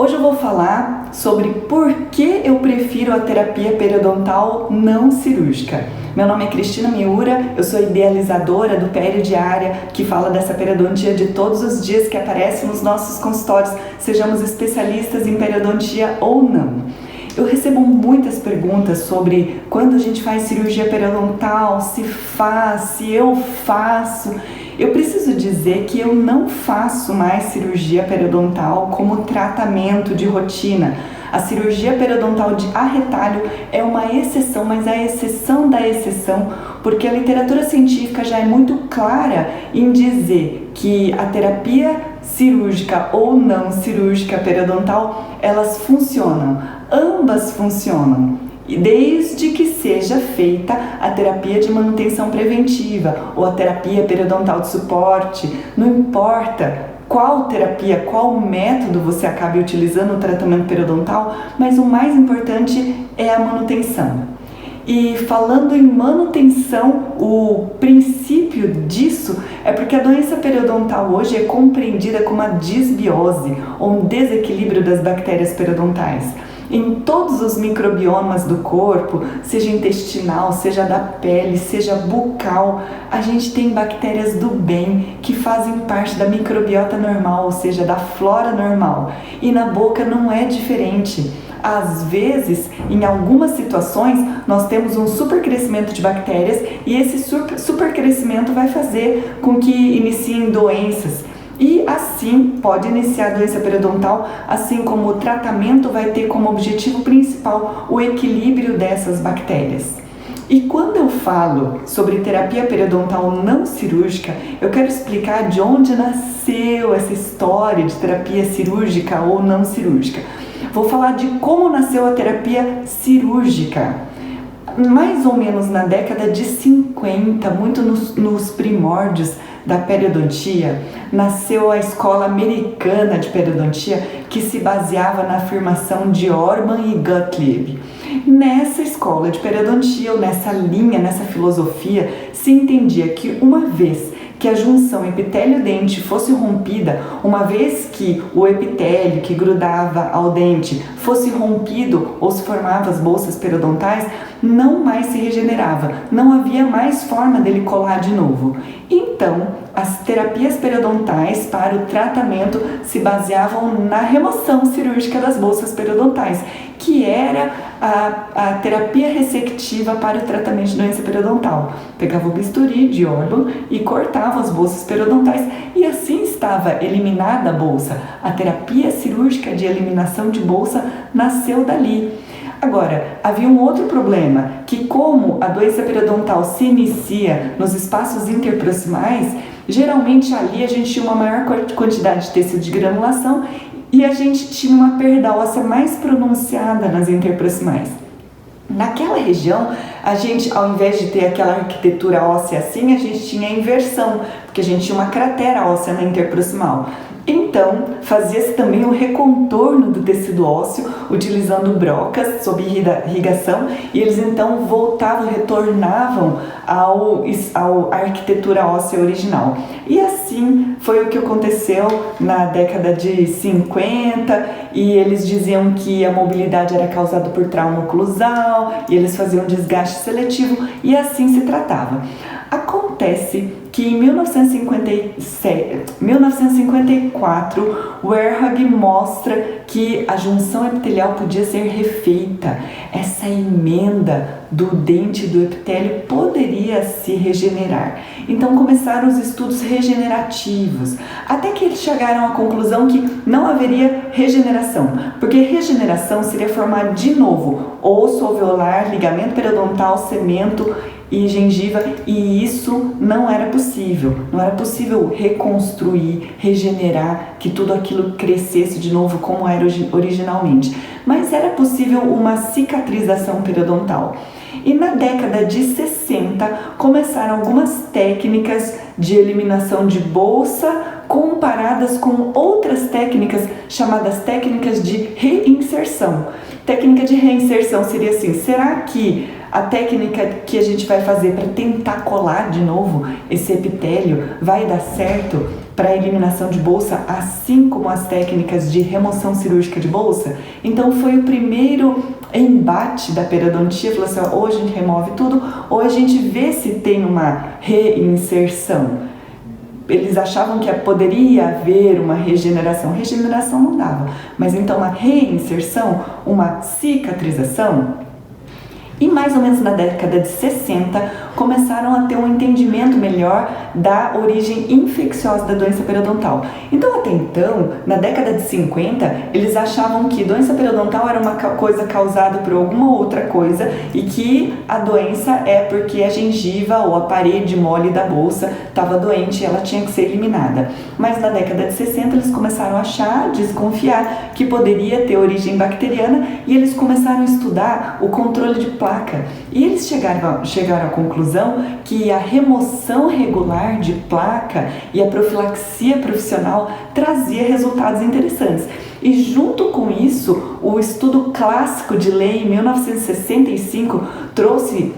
Hoje eu vou falar sobre por que eu prefiro a terapia periodontal não cirúrgica. Meu nome é Cristina Miura, eu sou idealizadora do PL Diária, que fala dessa periodontia de todos os dias que aparece nos nossos consultórios, sejamos especialistas em periodontia ou não. Eu recebo muitas perguntas sobre quando a gente faz cirurgia periodontal, se eu faço. Eu preciso dizer que eu não faço mais cirurgia periodontal como tratamento de rotina. A cirurgia periodontal de arretalho é uma exceção, mas é a exceção da exceção, porque a literatura científica já é muito clara em dizer que a terapia cirúrgica ou não cirúrgica periodontal, elas funcionam, ambas funcionam. Desde que seja feita a terapia de manutenção preventiva ou a terapia periodontal de suporte, não importa qual terapia, qual método você acabe utilizando no tratamento periodontal, mas o mais importante é a manutenção. E falando em manutenção, o princípio disso é porque a doença periodontal hoje é compreendida como uma disbiose ou um desequilíbrio das bactérias periodontais. Em todos os microbiomas do corpo, seja intestinal, seja da pele, seja bucal, a gente tem bactérias do bem que fazem parte da microbiota normal, ou seja, da flora normal. E na boca não é diferente. Às vezes, em algumas situações, nós temos um supercrescimento de bactérias e esse supercrescimento vai fazer com que iniciem doenças. E assim pode iniciar a doença periodontal, assim como o tratamento vai ter como objetivo principal o equilíbrio dessas bactérias. E quando eu falo sobre terapia periodontal não cirúrgica, eu quero explicar de onde nasceu essa história de terapia cirúrgica ou não cirúrgica. Vou falar de como nasceu a terapia cirúrgica. Mais ou menos na década de 50, muito nos primórdios da periodontia, nasceu a escola americana de periodontia que se baseava na afirmação de Orban e Gottlieb. Nessa escola de periodontia, ou nessa linha, nessa filosofia, se entendia que uma vez que a junção epitélio-dente fosse rompida, uma vez que o epitélio que grudava ao dente fosse rompido ou se formavam as bolsas periodontais, não mais se regenerava, não havia mais forma dele colar de novo. Então, as terapias periodontais para o tratamento se baseavam na remoção cirúrgica das bolsas periodontais, que era a terapia ressectiva para o tratamento de doença periodontal. Pegava o bisturi de Orban e cortava as bolsas periodontais e assim estava eliminada a bolsa. A terapia cirúrgica de eliminação de bolsa nasceu dali. Agora, havia um outro problema, que como a doença periodontal se inicia nos espaços interproximais, geralmente ali a gente tinha uma maior quantidade de tecido de granulação e a gente tinha uma perda óssea mais pronunciada nas interproximais. Naquela região, a gente, ao invés de ter aquela arquitetura óssea assim, a gente tinha a inversão, porque a gente tinha uma cratera óssea na interproximal. Então, fazia-se também um recontorno do tecido ósseo, utilizando brocas sob irrigação, e eles então voltavam, retornavam à arquitetura óssea original. E assim foi o que aconteceu na década de 50, e eles diziam que a mobilidade era causada por trauma oclusal, e eles faziam desgaste seletivo, e assim se tratava. Acontece que em 1954, o Erhard mostra que a junção epitelial podia ser refeita. Essa emenda do dente do epitélio poderia se regenerar. Então começaram os estudos regenerativos, até que eles chegaram à conclusão que não haveria regeneração, porque regeneração seria formar de novo osso alveolar, ligamento periodontal, cemento e gengiva, e isso não era possível. Não era possível reconstruir, regenerar, que tudo aquilo crescesse de novo como era originalmente. Mas era possível uma cicatrização periodontal. E na década de 60 começaram algumas técnicas de eliminação de bolsa comparadas com outras técnicas chamadas técnicas de reinserção. Técnica de reinserção seria assim: será que a técnica que a gente vai fazer para tentar colar de novo esse epitélio vai dar certo? para a eliminação de bolsa, assim como as técnicas de remoção cirúrgica de bolsa. Então foi o primeiro embate da periodontia, falou assim, ou a gente remove tudo, ou a gente vê se tem uma reinserção. Eles achavam que poderia haver uma regeneração não dava, mas então uma reinserção, uma cicatrização. E mais ou menos na década de 60 começaram a ter um entendimento melhor da origem infecciosa da doença periodontal. Então até então, na década de 50, eles achavam que doença periodontal era uma coisa causada por alguma outra coisa e que a doença é porque a gengiva ou a parede mole da bolsa estava doente e ela tinha que ser eliminada. Mas na década de 60 eles começaram a achar, desconfiar que poderia ter origem bacteriana e eles começaram a estudar o controle de placa. E eles chegaram à conclusão que a remoção regular de placa e a profilaxia profissional trazia resultados interessantes. E junto com isso, o estudo clássico de lei em 1965 trouxe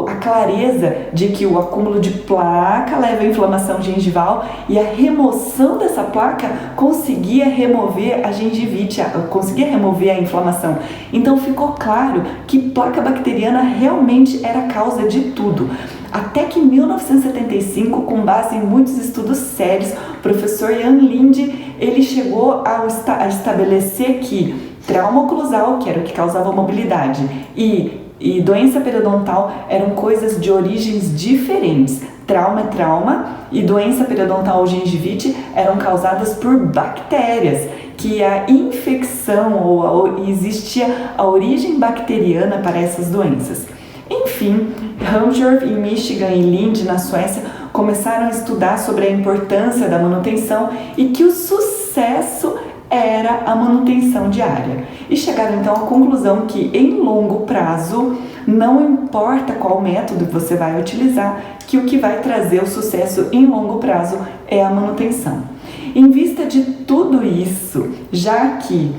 a clareza de que o acúmulo de placa leva à inflamação gengival e a remoção dessa placa conseguia remover a gengivite, conseguia remover a inflamação. Então ficou claro que placa bacteriana realmente era a causa de tudo. Até que em 1975, com base em muitos estudos sérios, o professor Jan Linde, ele chegou a estabelecer que trauma oclusal, que era o que causava mobilidade, e doença periodontal eram coisas de origens diferentes. Trauma é trauma e doença periodontal ou gengivite eram causadas por bactérias, que a infecção ou existia a origem bacteriana para essas doenças. Enfim, Ramsdorff em Michigan e Linde na Suécia começaram a estudar sobre a importância da manutenção e que o sucesso era a manutenção diária. E chegaram então à conclusão que em longo prazo, não importa qual método você vai utilizar, que o que vai trazer o sucesso em longo prazo é a manutenção. Em vista de tudo isso, já que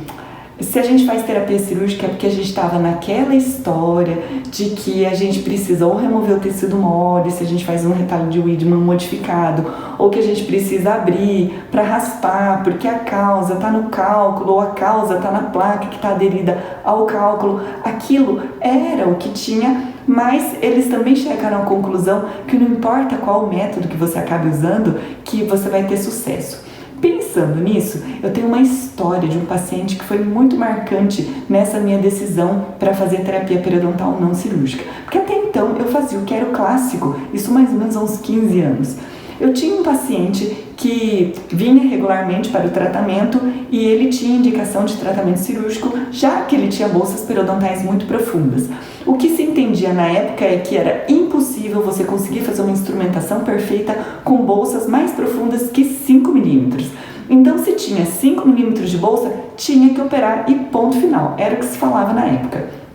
se a gente faz terapia cirúrgica é porque a gente estava naquela história de que a gente precisa ou remover o tecido mole, se a gente faz um retalho de Wiedemann modificado, ou que a gente precisa abrir para raspar, porque a causa está no cálculo, ou a causa está na placa que está aderida ao cálculo. Aquilo era o que tinha, mas eles também chegaram à conclusão que não importa qual método que você acabe usando, que você vai ter sucesso. Pensando nisso, eu tenho uma história de um paciente que foi muito marcante nessa minha decisão para fazer terapia periodontal não cirúrgica. Porque até então eu fazia o que era o clássico, isso mais ou menos há uns 15 anos. Eu tinha um paciente que vinha regularmente para o tratamento e ele tinha indicação de tratamento cirúrgico, já que ele tinha bolsas periodontais muito profundas. O que se entendia na época é que era impossível você conseguir fazer uma instrumentação perfeita com bolsas mais profundas que 5 milímetros. Então, se tinha 5 milímetros de bolsa, tinha que operar e ponto final. Era o que se falava na época.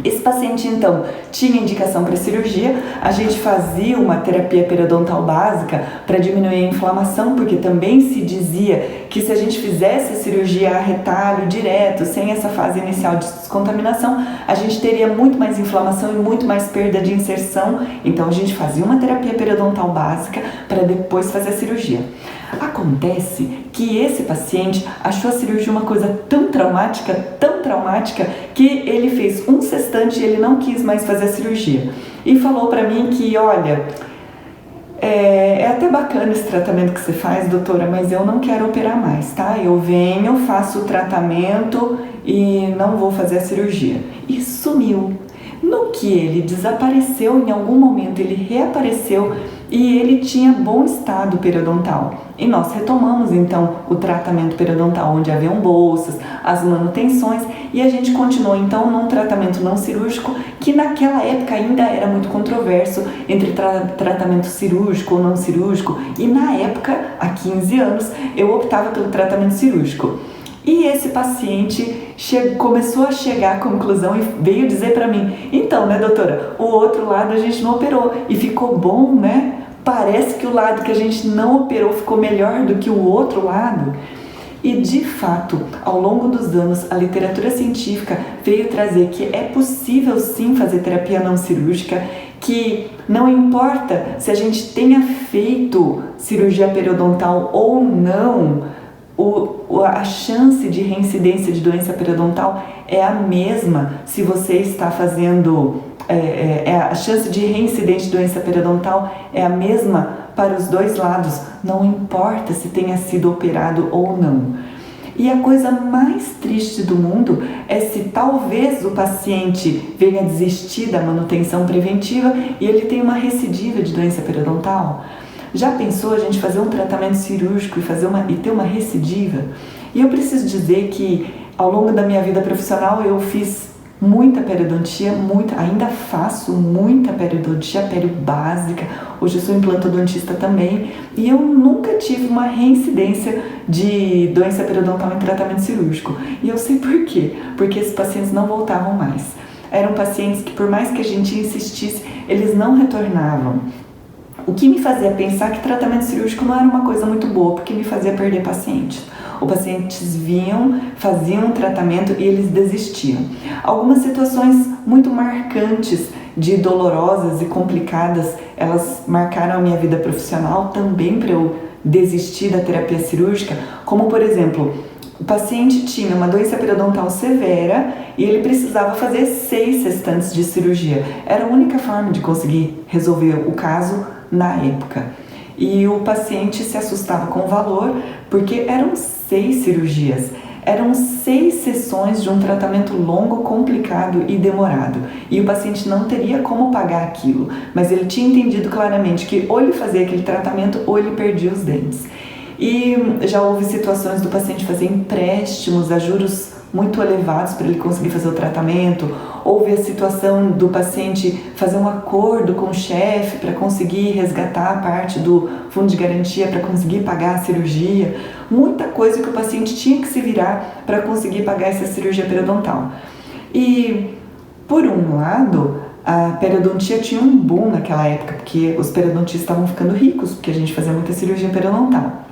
Esse paciente, então, tinha indicação para cirurgia, a gente fazia uma terapia periodontal básica para diminuir a inflamação, porque também se dizia que se a gente fizesse a cirurgia a retalho direto, sem essa fase inicial de descontaminação, a gente teria muito mais inflamação e muito mais perda de inserção. Então, a gente fazia uma terapia periodontal básica para depois fazer a cirurgia. Acontece que esse paciente achou a cirurgia uma coisa tão traumática, que ele fez um sextante e ele não quis mais fazer a cirurgia. E falou pra mim que, olha, é até bacana esse tratamento que você faz, doutora, mas eu não quero operar mais, tá? Eu venho, faço o tratamento e não vou fazer a cirurgia. E sumiu. No que ele desapareceu, em algum momento ele reapareceu e ele tinha bom estado periodontal. E nós retomamos então o tratamento periodontal, onde haviam bolsas, as manutenções, e a gente continuou então num tratamento não cirúrgico, que naquela época ainda era muito controverso entre tratamento cirúrgico ou não cirúrgico, e na época, há 15 anos, eu optava pelo tratamento cirúrgico. E esse paciente começou a chegar à conclusão e veio dizer para mim, então, né, doutora, o outro lado a gente não operou e ficou bom, né? Parece que o lado que a gente não operou ficou melhor do que o outro lado. E de fato, ao longo dos anos, a literatura científica veio trazer que é possível sim fazer terapia não cirúrgica, que não importa se a gente tenha feito cirurgia periodontal ou não, a chance de reincidência de doença periodontal é a mesma se você está fazendo, a chance de reincidência de doença periodontal é a mesma para os dois lados, não importa se tenha sido operado ou não. E a coisa mais triste do mundo é se talvez o paciente venha desistir da manutenção preventiva e ele tem uma recidiva de doença periodontal. Já pensou a gente fazer um tratamento cirúrgico e ter uma recidiva? E eu preciso dizer que ao longo da minha vida profissional eu fiz muita periodontia, ainda faço muita periodontia, básica. Hoje eu sou implantodontista também e eu nunca tive uma reincidência de doença periodontal em tratamento cirúrgico. E eu sei por quê, porque esses pacientes não voltavam mais. Eram pacientes que, por mais que a gente insistisse, eles não retornavam. O que me fazia pensar que tratamento cirúrgico não era uma coisa muito boa, porque me fazia perder pacientes. Os pacientes vinham, faziam um tratamento e eles desistiam. Algumas situações muito marcantes, dolorosas e complicadas, elas marcaram a minha vida profissional também para eu desistir da terapia cirúrgica, como por exemplo, o paciente tinha uma doença periodontal severa e ele precisava fazer 6 restantes de cirurgia. Era a única forma de conseguir resolver o caso na época. E o paciente se assustava com o valor porque eram 6 cirurgias. Eram 6 sessões de um tratamento longo, complicado e demorado. E o paciente não teria como pagar aquilo, mas ele tinha entendido claramente que ou ele fazia aquele tratamento ou ele perdia os dentes. E já houve situações do paciente fazer empréstimos a juros muito elevados para ele conseguir fazer o tratamento. Houve a situação do paciente fazer um acordo com o chefe para conseguir resgatar a parte do fundo de garantia para conseguir pagar a cirurgia. Muita coisa que o paciente tinha que se virar para conseguir pagar essa cirurgia periodontal. E, por um lado, a periodontia tinha um boom naquela época, porque os periodontistas estavam ficando ricos, porque a gente fazia muita cirurgia periodontal.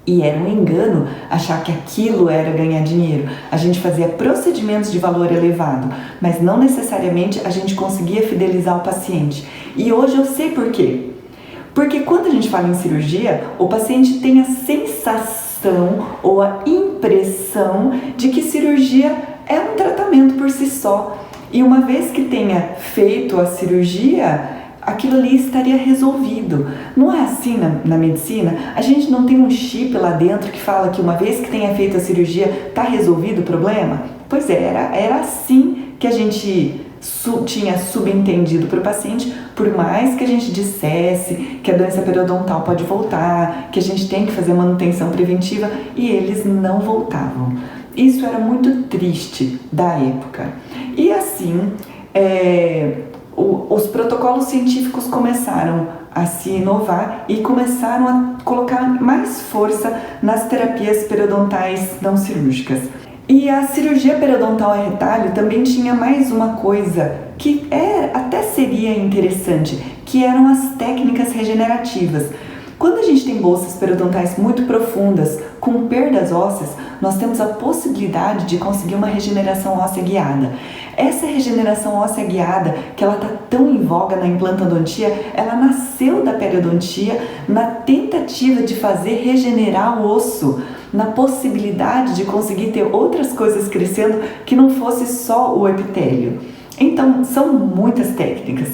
E era um engano achar que aquilo era ganhar dinheiro. A gente fazia procedimentos de valor elevado, mas não necessariamente a gente conseguia fidelizar o paciente. E hoje eu sei por quê. Porque quando a gente fala em cirurgia, o paciente tem a sensação ou a impressão de que cirurgia é um tratamento por si só. E uma vez que tenha feito a cirurgia, aquilo ali estaria resolvido. Não é assim na medicina? A gente não tem um chip lá dentro que fala que uma vez que tenha feito a cirurgia, está resolvido o problema? Pois é, era assim que a gente tinha subentendido para o paciente, por mais que a gente dissesse que a doença periodontal pode voltar, que a gente tem que fazer manutenção preventiva, e eles não voltavam. Isso era muito triste da época. E assim, os protocolos científicos começaram a se inovar e começaram a colocar mais força nas terapias periodontais não cirúrgicas. E a cirurgia periodontal a retalho também tinha mais uma coisa que até seria interessante, que eram as técnicas regenerativas. Quando a gente tem bolsas periodontais muito profundas, com perdas ósseas, nós temos a possibilidade de conseguir uma regeneração óssea guiada. Essa regeneração óssea guiada, que ela está tão em voga na implantodontia, ela nasceu da periodontia na tentativa de fazer regenerar o osso, na possibilidade de conseguir ter outras coisas crescendo que não fosse só o epitélio. Então, são muitas técnicas.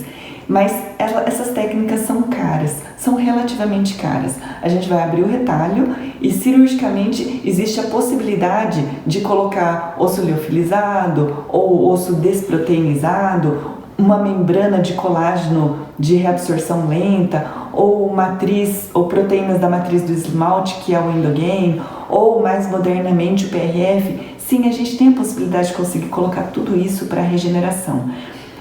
Mas essas técnicas são caras, são relativamente caras. A gente vai abrir o retalho e cirurgicamente existe a possibilidade de colocar osso liofilizado ou osso desproteinizado, uma membrana de colágeno de reabsorção lenta, ou matriz ou proteínas da matriz do esmalte, que é o endogain, ou mais modernamente o PRF. Sim, a gente tem a possibilidade de conseguir colocar tudo isso para regeneração.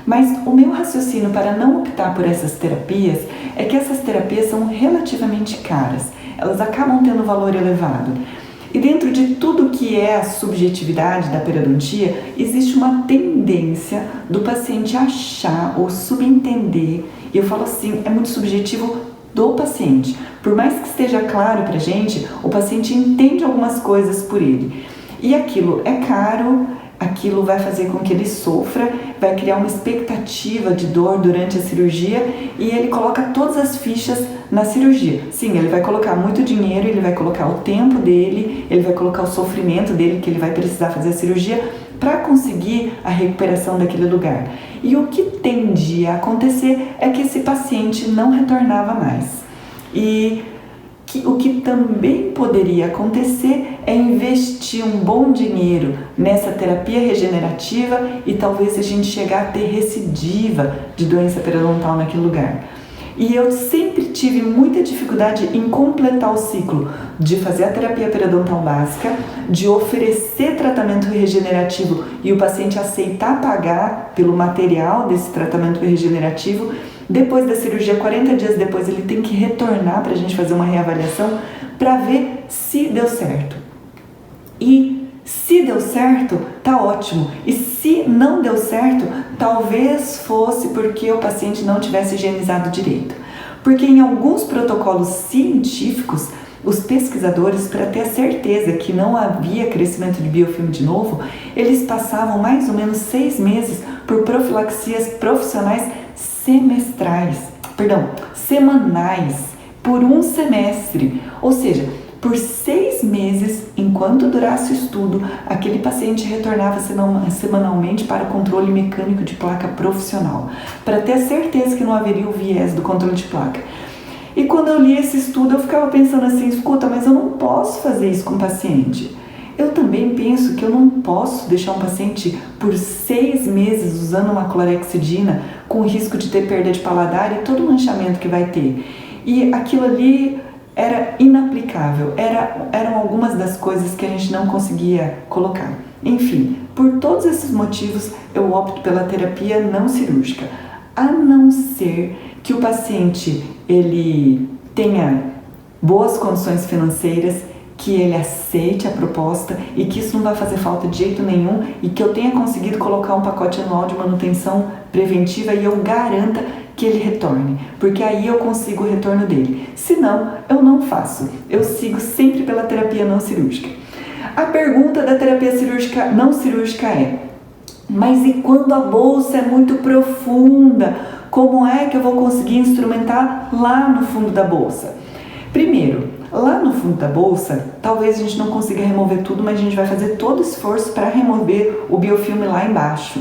Mas o meu raciocínio para não optar por essas terapias é que essas terapias são relativamente caras, elas acabam tendo valor elevado. E dentro de tudo que é a subjetividade da periodontia, existe uma tendência do paciente achar ou subentender, e eu falo assim, é muito subjetivo do paciente. Por mais que esteja claro pra gente, o paciente entende algumas coisas por ele. E aquilo é caro, aquilo vai fazer com que ele sofra, vai criar uma expectativa de dor durante a cirurgia e ele coloca todas as fichas na cirurgia. Sim, ele vai colocar muito dinheiro, ele vai colocar o tempo dele, ele vai colocar o sofrimento dele, que ele vai precisar fazer a cirurgia para conseguir a recuperação daquele lugar. E o que tendia a acontecer é que esse paciente não retornava mais. E o que também poderia acontecer é investir um bom dinheiro nessa terapia regenerativa e talvez a gente chegar a ter recidiva de doença periodontal naquele lugar. E eu sempre tive muita dificuldade em completar o ciclo de fazer a terapia periodontal básica, de oferecer tratamento regenerativo e o paciente aceitar pagar pelo material desse tratamento regenerativo. Depois da cirurgia, 40 dias depois, ele tem que retornar para a gente fazer uma reavaliação para ver se deu certo. E se deu certo, tá ótimo. E se não deu certo, talvez fosse porque o paciente não tivesse higienizado direito. Porque em alguns protocolos científicos, os pesquisadores, para ter a certeza que não havia crescimento de biofilme de novo, eles passavam mais ou menos 6 meses por profilaxias profissionais semanais, por um semestre. Ou seja, por 6 meses, enquanto durasse o estudo, aquele paciente retornava semanalmente para o controle mecânico de placa profissional, para ter a certeza que não haveria o viés do controle de placa. E quando eu li esse estudo, eu ficava pensando assim, escuta, mas eu não posso fazer isso com o paciente. Eu também penso que eu não posso deixar um paciente por 6 meses usando uma clorexidina com risco de ter perda de paladar e todo o manchamento que vai ter. E aquilo ali era inaplicável, eram algumas das coisas que a gente não conseguia colocar. Enfim, por todos esses motivos, eu opto pela terapia não cirúrgica, a não ser que o paciente ele tenha boas condições financeiras, que ele aceite a proposta e que isso não vai fazer falta de jeito nenhum e que eu tenha conseguido colocar um pacote anual de manutenção preventiva e eu garanta que ele retorne, porque aí eu consigo o retorno dele. Se não, eu não faço. Eu sigo sempre pela terapia não cirúrgica. A pergunta da terapia cirúrgica não cirúrgica é: mas e quando a bolsa é muito profunda? Como é que eu vou conseguir instrumentar lá no fundo da bolsa? Primeiro, lá no fundo da bolsa, talvez a gente não consiga remover tudo, mas a gente vai fazer todo o esforço para remover o biofilme lá embaixo.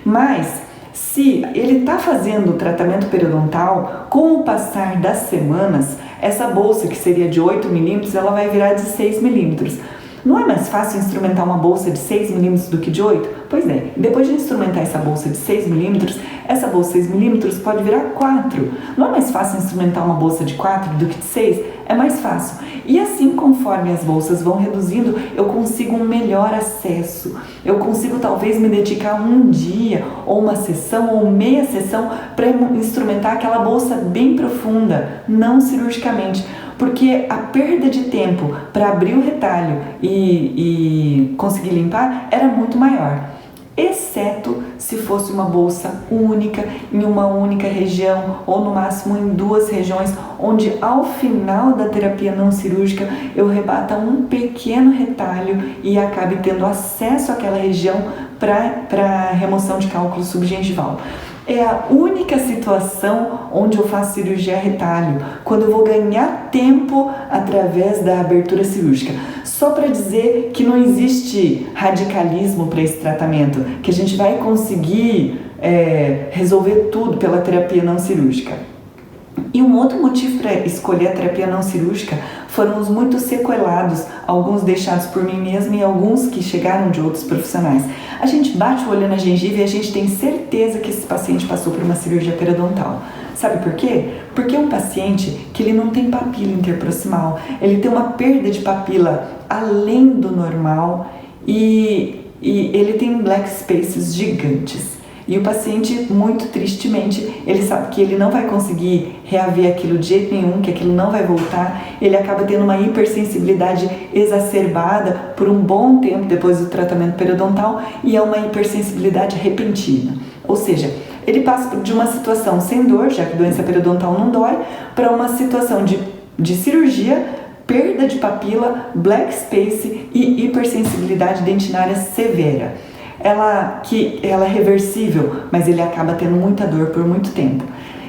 Mas, se ele está fazendo o tratamento periodontal, com o passar das semanas, essa bolsa que seria de 8 milímetros, ela vai virar de 6 milímetros. Não é mais fácil instrumentar uma bolsa de 6 milímetros do que de 8? Pois é, depois de instrumentar essa bolsa de 6 milímetros, essa bolsa de 6 milímetros pode virar 4. Não é mais fácil instrumentar uma bolsa de 4 do que de 6? É mais fácil. E assim, conforme as bolsas vão reduzindo, eu consigo um melhor acesso. Eu consigo talvez me dedicar um dia, ou uma sessão, ou meia sessão, para instrumentar aquela bolsa bem profunda, não cirurgicamente. Porque a perda de tempo para abrir o retalho e conseguir limpar era muito maior, exceto se fosse uma bolsa única, em uma única região ou no máximo em 2 regiões, onde ao final da terapia não cirúrgica eu rebata um pequeno retalho e acabe tendo acesso àquela região para remoção de cálculo subgengival. É a única situação onde eu faço cirurgia retalho, quando eu vou ganhar tempo através da abertura cirúrgica. Só para dizer que não existe radicalismo para esse tratamento, que a gente vai conseguir resolver tudo pela terapia não cirúrgica. E um outro motivo para escolher a terapia não cirúrgica foram os muitos sequelados, alguns deixados por mim mesma e alguns que chegaram de outros profissionais. A gente bate o olho na gengiva e a gente tem certeza que esse paciente passou por uma cirurgia periodontal. Sabe por quê? Porque é um paciente que ele não tem papila interproximal, ele tem uma perda de papila além do normal e ele tem black spaces gigantes. E o paciente, muito tristemente, ele sabe que ele não vai conseguir reaver aquilo de jeito nenhum, que aquilo não vai voltar, ele acaba tendo uma hipersensibilidade exacerbada por um bom tempo depois do tratamento periodontal e é uma hipersensibilidade repentina. Ou seja, ele passa de uma situação sem dor, já que doença periodontal não dói, para uma situação de cirurgia, perda de papila, black space e hipersensibilidade dentinária severa. que ela é reversível, mas ele acaba tendo muita dor por muito tempo.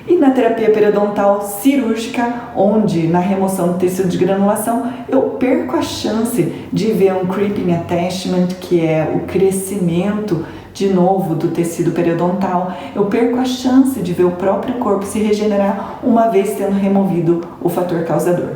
E na terapia periodontal cirúrgica, onde na remoção do tecido de granulação eu perco a chance de ver um creeping attachment, que é o crescimento de novo do tecido periodontal, eu perco a chance de ver o próprio corpo se regenerar uma vez tendo removido o fator causador.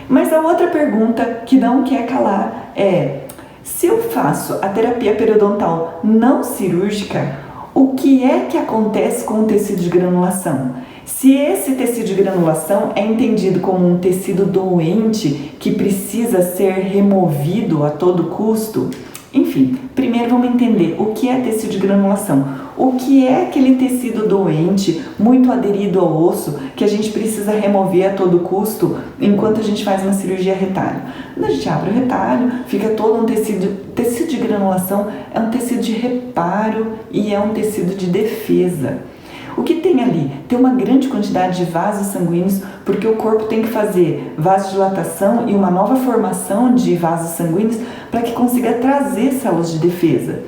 Mas a outra pergunta que não quer calar é: se eu faço a terapia periodontal não cirúrgica, o que é que acontece com o tecido de granulação? Se esse tecido de granulação é entendido como um tecido doente que precisa ser removido a todo custo, enfim, primeiro vamos entender o que é tecido de granulação. O que é aquele tecido doente, muito aderido ao osso, que a gente precisa remover a todo custo enquanto a gente faz uma cirurgia retalho? Quando a gente abre o retalho, fica todo um tecido. Tecido de granulação é um tecido de reparo e é um tecido de defesa. O que tem ali? Tem uma grande quantidade de vasos sanguíneos, porque o corpo tem que fazer vasodilatação e uma nova formação de vasos sanguíneos para que consiga trazer células de defesa.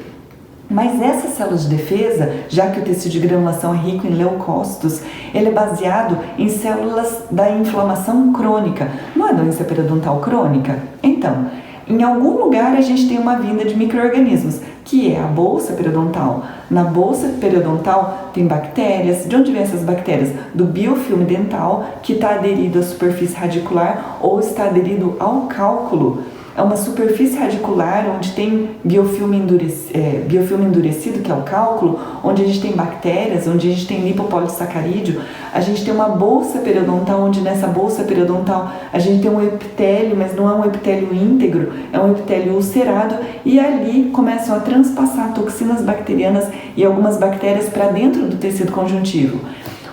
Mas essas células de defesa, já que o tecido de granulação é rico em leucócitos, ele é baseado em células da inflamação crônica. Não é doença periodontal crônica? Então, em algum lugar a gente tem uma vinda de micro-organismos, que é a bolsa periodontal. Na bolsa periodontal tem bactérias. De onde vêm essas bactérias? Do biofilme dental, que está aderido à superfície radicular ou está aderido ao cálculo. É uma superfície radicular onde tem biofilme endurecido, que é o cálculo, onde a gente tem bactérias, onde a gente tem lipopolissacarídeo. A gente tem uma bolsa periodontal, onde nessa bolsa periodontal a gente tem um epitélio, mas não é um epitélio íntegro, é um epitélio ulcerado, e ali começam a transpassar toxinas bacterianas e algumas bactérias para dentro do tecido conjuntivo.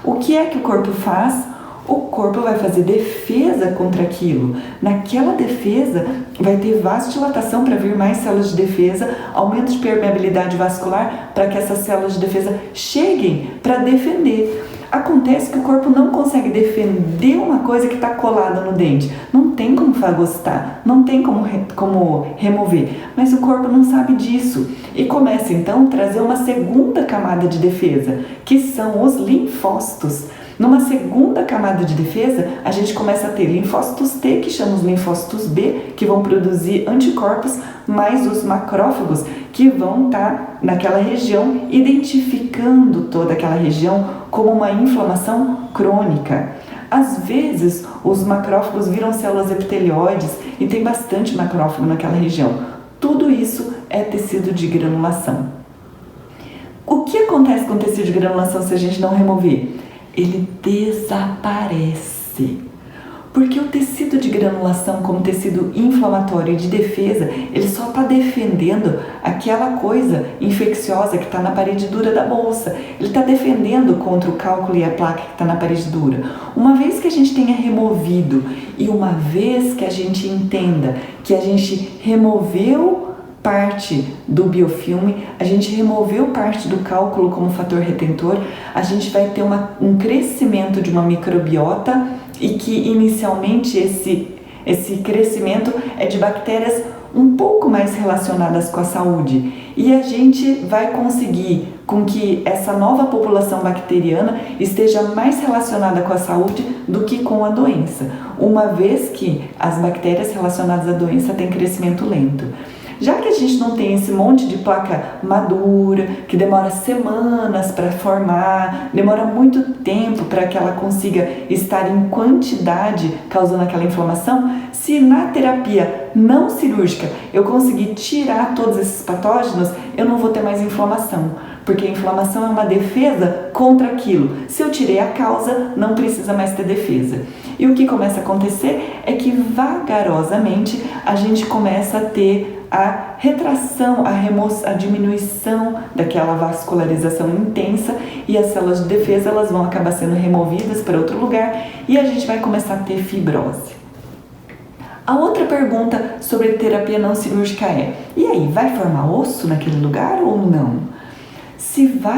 O que é que o corpo faz? O corpo vai fazer defesa contra aquilo. Naquela defesa vai ter vasodilatação para vir mais células de defesa, aumento de permeabilidade vascular para que essas células de defesa cheguem para defender. Acontece que o corpo não consegue defender uma coisa que está colada no dente. Não tem como fagocitar, não tem como remover. Mas o corpo não sabe disso. E começa então a trazer uma segunda camada de defesa, que são os linfócitos. Numa segunda camada de defesa, a gente começa a ter linfócitos T, que chamamos linfócitos B, que vão produzir anticorpos, mais os macrófagos, que vão estar naquela região, identificando toda aquela região como uma inflamação crônica. Às vezes, os macrófagos viram células epitelioides e tem bastante macrófago naquela região. Tudo isso é tecido de granulação. O que acontece com o tecido de granulação se a gente não remover? Ele desaparece. Porque o tecido de granulação, como tecido inflamatório e de defesa, ele só está defendendo aquela coisa infecciosa que está na parede dura da bolsa. Ele está defendendo contra o cálculo e a placa que está na parede dura. Uma vez que a gente tenha removido e uma vez que a gente entenda que a gente removeu parte do biofilme, a gente removeu parte do cálculo como fator retentor, a gente vai ter um crescimento de uma microbiota e que inicialmente esse crescimento é de bactérias um pouco mais relacionadas com a saúde, e a gente vai conseguir com que essa nova população bacteriana esteja mais relacionada com a saúde do que com a doença, uma vez que as bactérias relacionadas à doença têm crescimento lento. Já que a gente não tem esse monte de placa madura, que demora semanas para formar, demora muito tempo para que ela consiga estar em quantidade causando aquela inflamação, se na terapia não cirúrgica eu conseguir tirar todos esses patógenos, eu não vou ter mais inflamação, porque a inflamação é uma defesa contra aquilo. Se eu tirei a causa, não precisa mais ter defesa. E o que começa a acontecer é que vagarosamente a gente começa a ter a retração, a diminuição daquela vascularização intensa, e as células de defesa elas vão acabar sendo removidas para outro lugar e a gente vai começar a ter fibrose. A outra pergunta sobre terapia não cirúrgica é: e aí, vai formar osso naquele lugar ou não? Se vai